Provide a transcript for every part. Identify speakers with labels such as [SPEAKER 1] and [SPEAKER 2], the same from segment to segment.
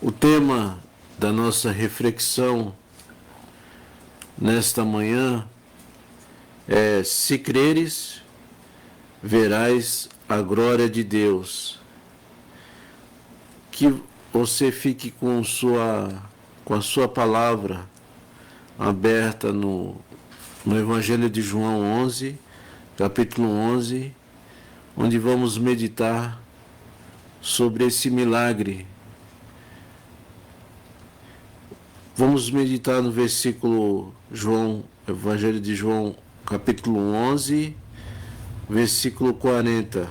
[SPEAKER 1] O tema da nossa reflexão nesta manhã é: se creres, verás a glória de Deus. Que você fique com a sua palavra aberta no Evangelho de João 11, capítulo 11, onde vamos meditar sobre esse milagre. Vamos meditar no versículo Evangelho de João, capítulo 11, versículo 40.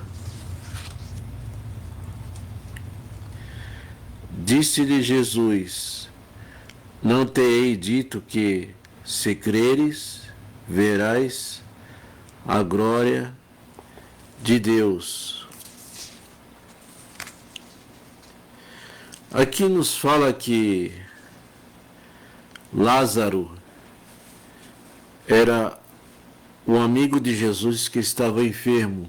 [SPEAKER 1] Disse-lhe Jesus: não te hei dito que, se creres, verás a glória de Deus. Aqui nos fala que Lázaro era um amigo de Jesus que estava enfermo.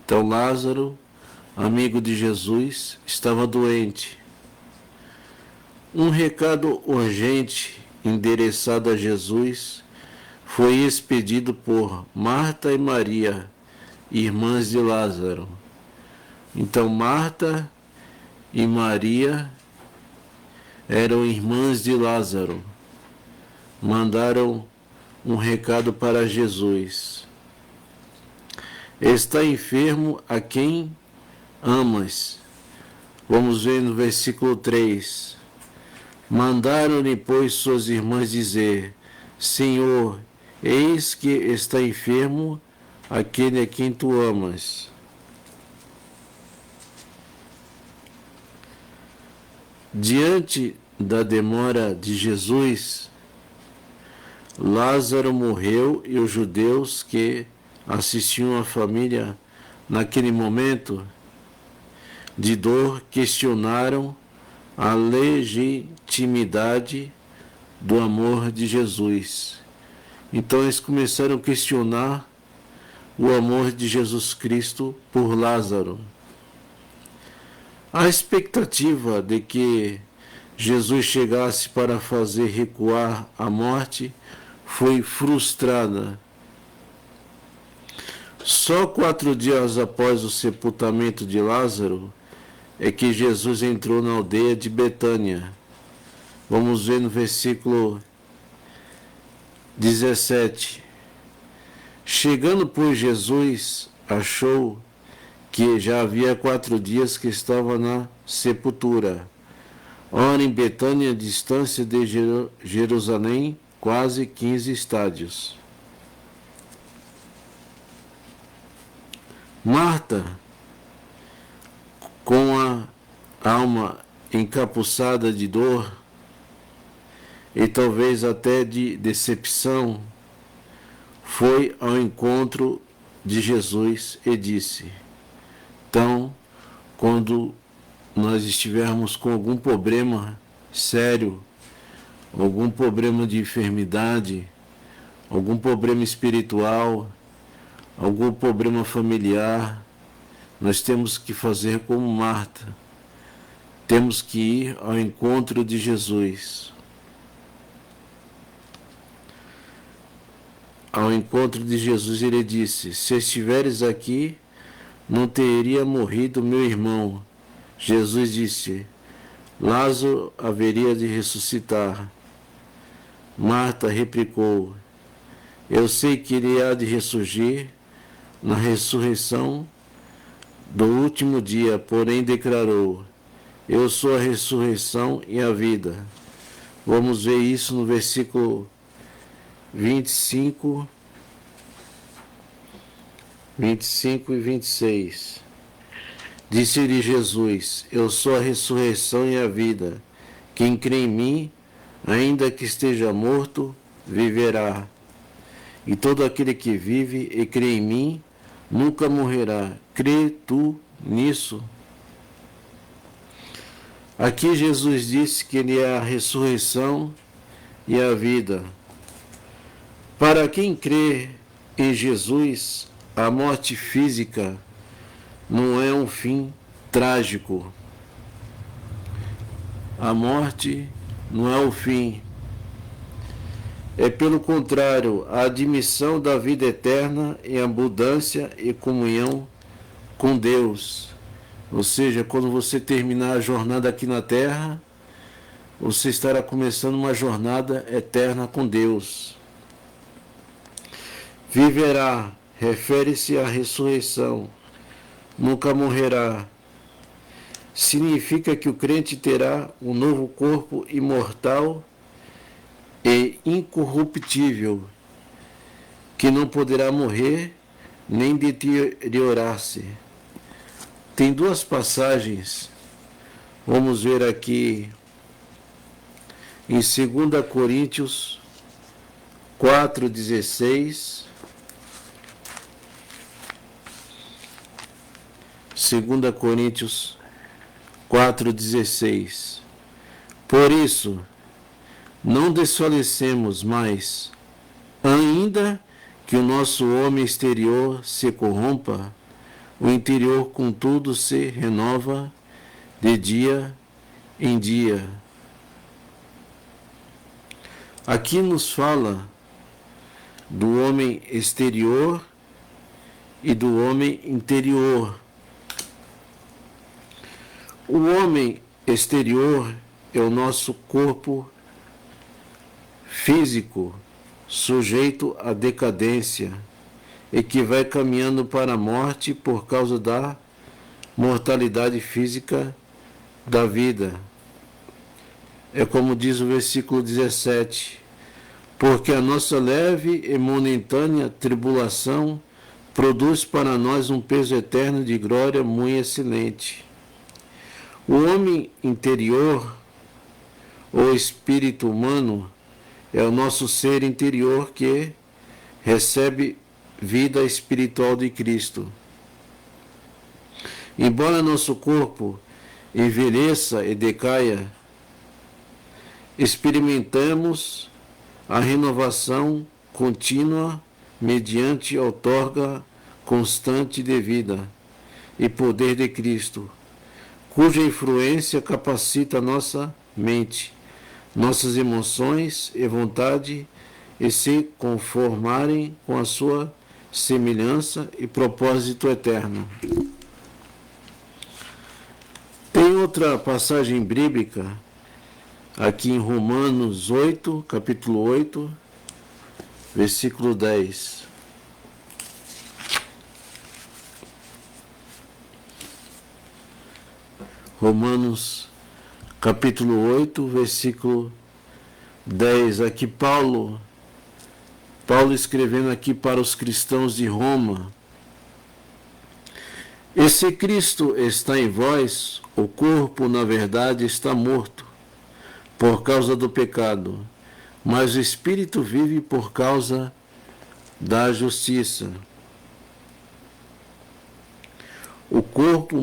[SPEAKER 1] Então Lázaro, amigo de Jesus, estava doente. Um recado urgente endereçado a Jesus foi expedido por Marta e Maria, irmãs de Lázaro. Então Marta e Maria eram irmãs de Lázaro. Mandaram um recado para Jesus: está enfermo a quem amas. Vamos ver no versículo 3. Mandaram-lhe, pois, suas irmãs dizer: Senhor, eis que está enfermo aquele a quem tu amas. Diante da demora de Jesus, Lázaro morreu e os judeus que assistiam a família naquele momento de dor questionaram a legitimidade do amor de Jesus. Então eles começaram a questionar o amor de Jesus Cristo por Lázaro. A expectativa de que Jesus chegasse para fazer recuar a morte foi frustrada. Só 4 dias após o sepultamento de Lázaro é que Jesus entrou na aldeia de Betânia. Vamos ver no versículo 17. Chegando, pois, Jesus achou que já havia 4 dias que estava na sepultura. Ora, em Betânia, distância de Jerusalém, quase 15 estádios. Marta, com a alma encapuçada de dor e talvez até de decepção, foi ao encontro de Jesus e disse: então, quando nós estivermos com algum problema sério, algum problema de enfermidade, algum problema espiritual, algum problema familiar, nós temos que fazer como Marta. Temos que ir ao encontro de Jesus. Ao encontro de Jesus, ele disse: se estiveres aqui, não teria morrido meu irmão. Jesus disse: Lázaro haveria de ressuscitar. Marta replicou: eu sei que ele há de ressurgir na ressurreição do último dia, porém declarou: eu sou a ressurreição e a vida. Vamos ver isso no versículo 25 e 26. Disse-lhe Jesus: eu sou a ressurreição e a vida. Quem crê em mim, ainda que esteja morto, viverá. E todo aquele que vive e crê em mim, nunca morrerá. Crê tu nisso? Aqui Jesus disse que ele é a ressurreição e a vida. Para quem crê em Jesus, a morte física não é um fim trágico. A morte não é o fim. É, pelo contrário, a admissão da vida eterna em abundância e comunhão com Deus. Ou seja, quando você terminar a jornada aqui na Terra, você estará começando uma jornada eterna com Deus. Viverá, refere-se à ressurreição, nunca morrerá. Significa que o crente terá um novo corpo imortal e incorruptível, que não poderá morrer nem deteriorar-se. Tem duas passagens, vamos ver aqui em 2 Coríntios 4,16. 2 Coríntios 4,16. Por isso, não desfalecemos mais, ainda que o nosso homem exterior se corrompa, o interior, contudo, se renova de dia em dia. Aqui nos fala do homem exterior e do homem interior. O homem exterior é o nosso corpo físico, sujeito à decadência, e que vai caminhando para a morte por causa da mortalidade física da vida. É como diz o versículo 17: porque a nossa leve e momentânea tribulação produz para nós um peso eterno de glória muito excelente. O homem interior, ou espírito humano, é o nosso ser interior que recebe vida espiritual de Cristo. Embora nosso corpo envelheça e decaia, experimentamos a renovação contínua mediante a outorga constante de vida e poder de Cristo, cuja influência capacita nossa mente, nossas emoções e vontade e se conformarem com a sua semelhança e propósito eterno. Tem outra passagem bíblica aqui em Romanos 8, capítulo 8, versículo 10. Romanos capítulo 8, versículo 10. Aqui Paulo escrevendo aqui para os cristãos de Roma: e se Cristo está em vós, o corpo, na verdade, está morto por causa do pecado, mas o Espírito vive por causa da justiça. O corpo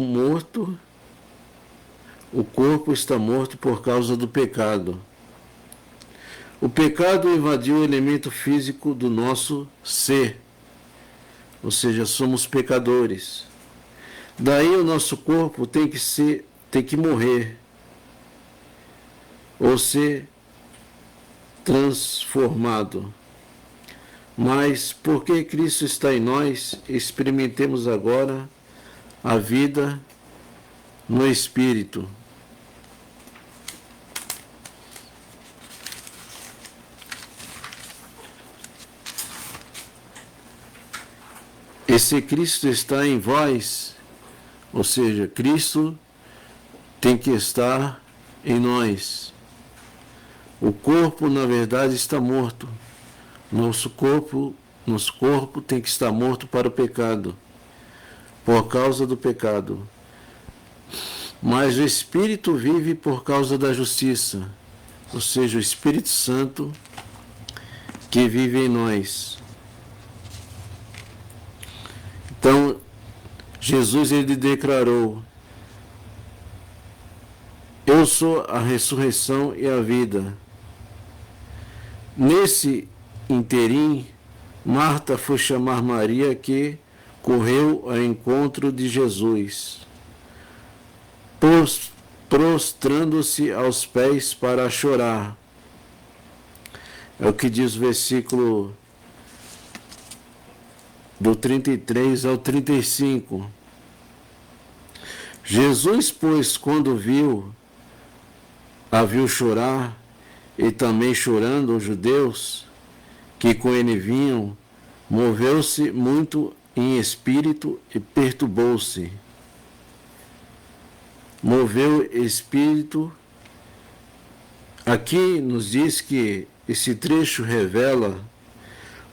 [SPEAKER 1] está morto por causa do pecado. O pecado invadiu o elemento físico do nosso ser, ou seja, somos pecadores. Daí o nosso corpo tem que morrer ou ser transformado. Mas porque Cristo está em nós, experimentemos agora a vida no Espírito. E se Cristo está em vós, ou seja, Cristo tem que estar em nós. O corpo, na verdade, está morto. Nosso corpo tem que estar morto para o pecado, por causa do pecado. Mas o Espírito vive por causa da justiça, ou seja, o Espírito Santo que vive em nós. Então, Jesus ele declarou: eu sou a ressurreição e a vida. Nesse interim, Marta foi chamar Maria, que correu ao encontro de Jesus. prostrando-se aos pés para chorar. É o que diz o versículo do 33 ao 35. Jesus, pois, quando a viu chorar, e também chorando os judeus que com ele vinham, moveu-se muito em espírito e perturbou-se. Moveu espírito. Aqui nos diz que esse trecho revela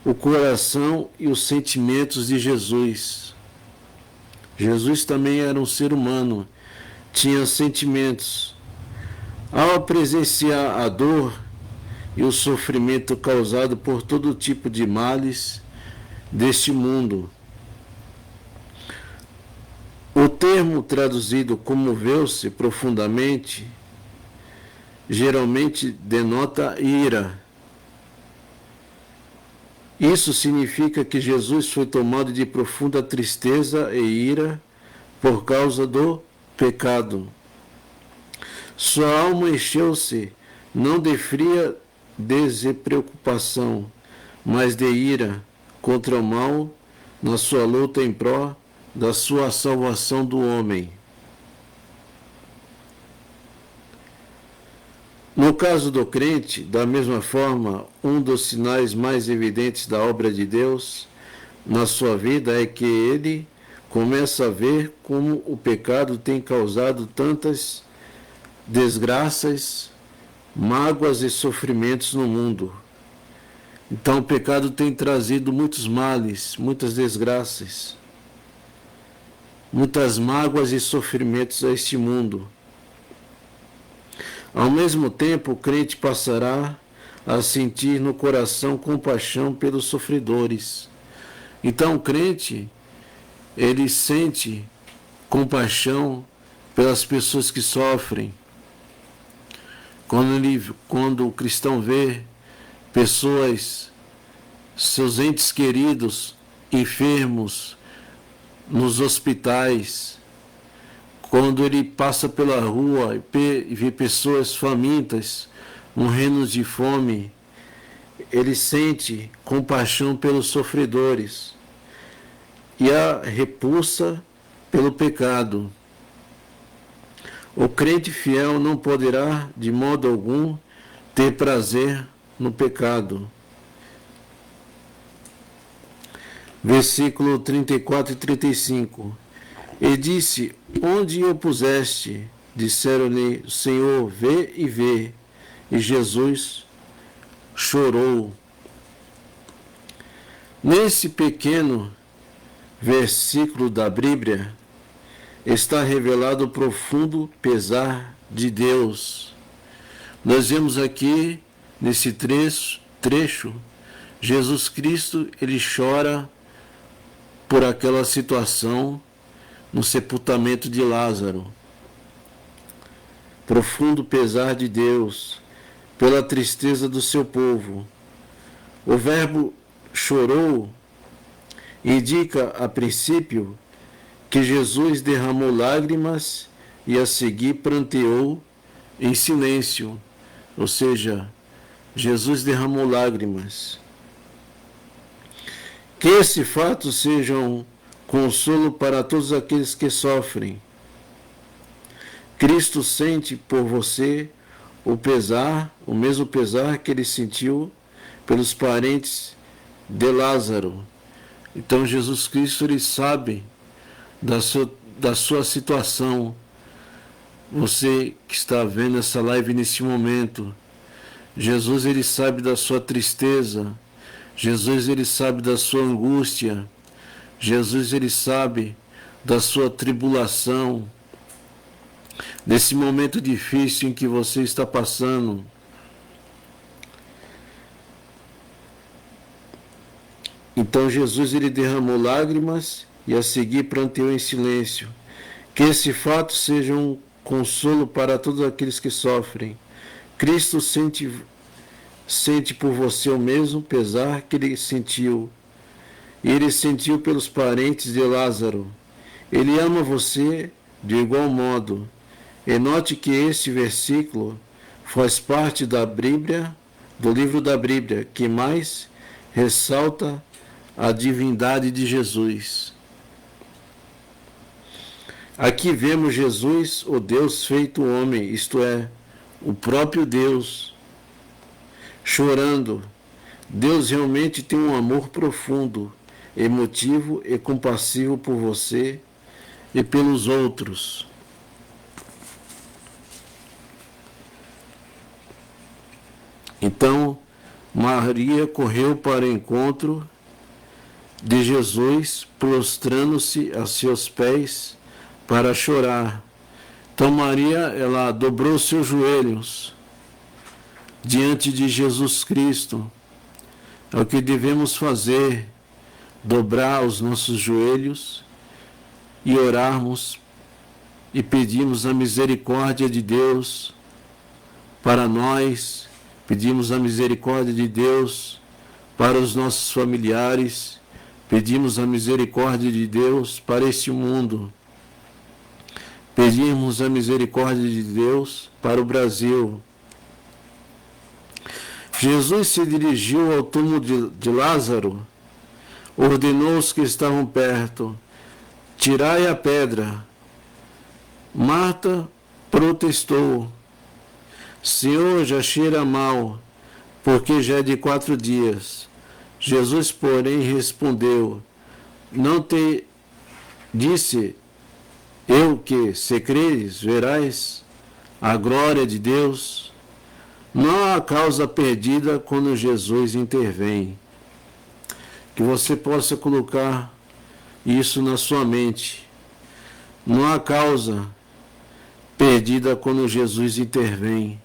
[SPEAKER 1] o coração e os sentimentos de Jesus. Jesus também era um ser humano, tinha sentimentos. Ao presenciar a dor e o sofrimento causado por todo tipo de males deste mundo, o termo traduzido comoveu-se profundamente geralmente denota ira. Isso significa que Jesus foi tomado de profunda tristeza e ira por causa do pecado. Sua alma encheu-se não de fria despreocupação, mas de ira contra o mal na sua luta em pró da sua salvação do homem. No caso do crente, da mesma forma, um dos sinais mais evidentes da obra de Deus na sua vida é que ele começa a ver como o pecado tem causado tantas desgraças, mágoas e sofrimentos no mundo. Então o pecado tem trazido muitos males, muitas desgraças, muitas mágoas e sofrimentos a este mundo. Ao mesmo tempo, o crente passará a sentir no coração compaixão pelos sofredores. Então o crente, ele sente compaixão pelas pessoas que sofrem. Quando o cristão vê pessoas, seus entes queridos, enfermos, nos hospitais, quando ele passa pela rua e vê pessoas famintas, morrendo de fome, ele sente compaixão pelos sofredores e a repulsa pelo pecado. O crente fiel não poderá, de modo algum, ter prazer no pecado. Versículo 34 e 35. E disse: onde o puseste? Disseram-lhe: Senhor, vê e vê. E Jesus chorou. Nesse pequeno versículo da Bíblia está revelado o profundo pesar de Deus. Nós vemos aqui, nesse trecho, Jesus Cristo, ele chora por aquela situação no sepultamento de Lázaro. Profundo pesar de Deus pela tristeza do seu povo. O verbo chorou indica, a princípio, que Jesus derramou lágrimas e a seguir pranteou em silêncio. Ou seja, Jesus derramou lágrimas. Que esse fato seja um consolo para todos aqueles que sofrem. Cristo sente por você o pesar, o mesmo pesar que ele sentiu pelos parentes de Lázaro. Então Jesus Cristo, ele sabe da sua situação. Você que está vendo essa live nesse momento, Jesus, ele sabe da sua tristeza. Jesus, ele sabe da sua angústia. Jesus, ele sabe da sua tribulação, desse momento difícil em que você está passando. Então Jesus, ele derramou lágrimas e a seguir pranteou em silêncio. Que esse fato seja um consolo para todos aqueles que sofrem. Cristo sente por você o mesmo pesar que ele sentiu. E ele sentiu pelos parentes de Lázaro. Ele ama você de igual modo. E note que este versículo faz parte da Bíblia, do livro da Bíblia, que mais ressalta a divindade de Jesus. Aqui vemos Jesus, o Deus feito homem, isto é, o próprio Deus, chorando. Deus realmente tem um amor profundo, emotivo e compassivo por você e pelos outros. Então, Maria correu para o encontro de Jesus, prostrando-se a seus pés para chorar. Então Maria, ela dobrou seus joelhos diante de Jesus Cristo. É o que devemos fazer, dobrar os nossos joelhos e orarmos e pedirmos a misericórdia de Deus para nós, pedimos a misericórdia de Deus para os nossos familiares, pedimos a misericórdia de Deus para este mundo, pedimos a misericórdia de Deus para o Brasil. Jesus se dirigiu ao túmulo de Lázaro, ordenou os que estavam perto: tirai a pedra. Marta protestou: Senhor, já cheira mal, porque já é de 4 dias. Jesus, porém, respondeu: não te disse eu que, se creres, verás a glória de Deus? Não há causa perdida quando Jesus intervém. Que você possa colocar isso na sua mente. Não há causa perdida quando Jesus intervém.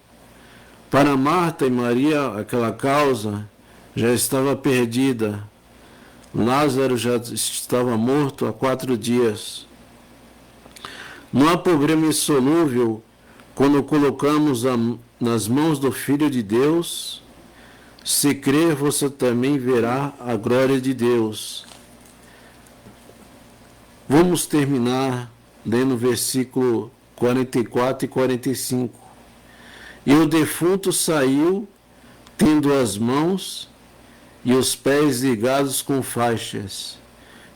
[SPEAKER 1] Para Marta e Maria, aquela causa já estava perdida. Lázaro já estava morto há 4 dias. Não há problema insolúvel quando colocamos nas mãos do Filho de Deus. Se crer, você também verá a glória de Deus. Vamos terminar lendo o versículo 44 e 45. E o defunto saiu, tendo as mãos e os pés ligados com faixas,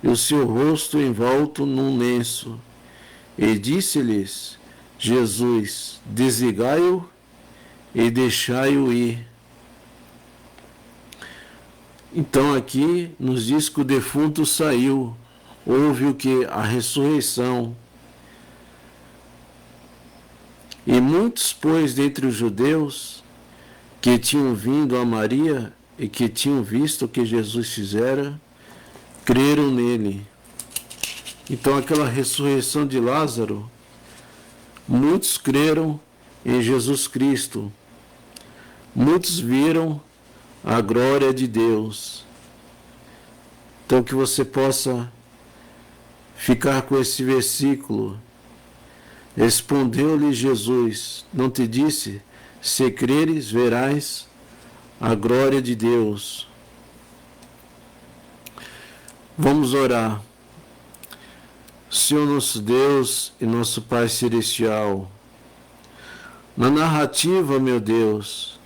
[SPEAKER 1] e o seu rosto envolto num lenço. E disse-lhes Jesus: desligai-o e deixai-o ir. Então aqui nos diz que o defunto saiu, houve o que? A ressurreição. E muitos, pois, dentre os judeus que tinham vindo a Maria e que tinham visto o que Jesus fizera, creram nele. Então aquela ressurreição de Lázaro, muitos creram em Jesus Cristo. Muitos viram a glória de Deus. Então que você possa ficar com esse versículo. Respondeu-lhe Jesus: não te disse, se creres, verás a glória de Deus. Vamos orar. Senhor nosso Deus e nosso Pai Celestial, na narrativa, meu Deus,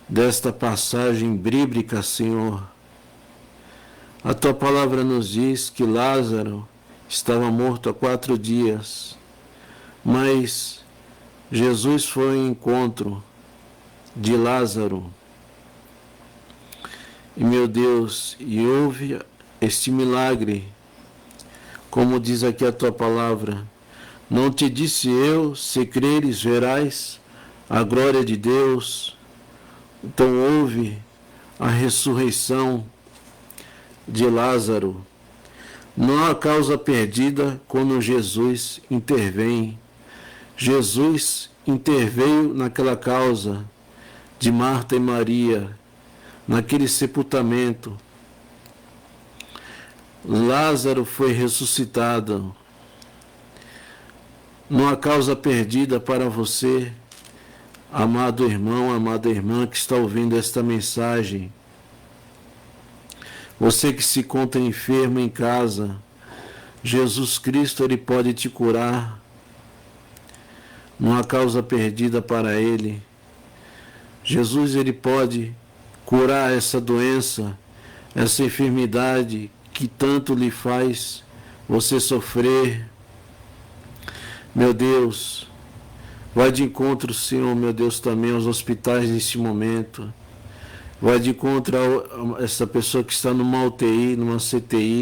[SPEAKER 1] desta passagem bíblica, Senhor, a Tua palavra nos diz que Lázaro estava morto há 4 dias, mas Jesus foi ao encontro de Lázaro, e meu Deus, e houve este milagre. Como diz aqui a Tua palavra, não te disse eu, se creres, verás a glória de Deus. Então houve a ressurreição de Lázaro. Não há causa perdida quando Jesus intervém. Jesus interveio naquela causa de Marta e Maria, naquele sepultamento. Lázaro foi ressuscitado. Não há causa perdida para você, amado irmão, amada irmã que está ouvindo esta mensagem. Você que se encontra enfermo em casa, Jesus Cristo, Ele pode te curar. não há causa perdida para Ele. Jesus, Ele pode curar essa doença, essa enfermidade que tanto lhe faz você sofrer. Meu Deus, vai de encontro, Senhor, meu Deus, também aos hospitais neste momento. Vai de encontro a essa pessoa que está numa UTI, numa CTI,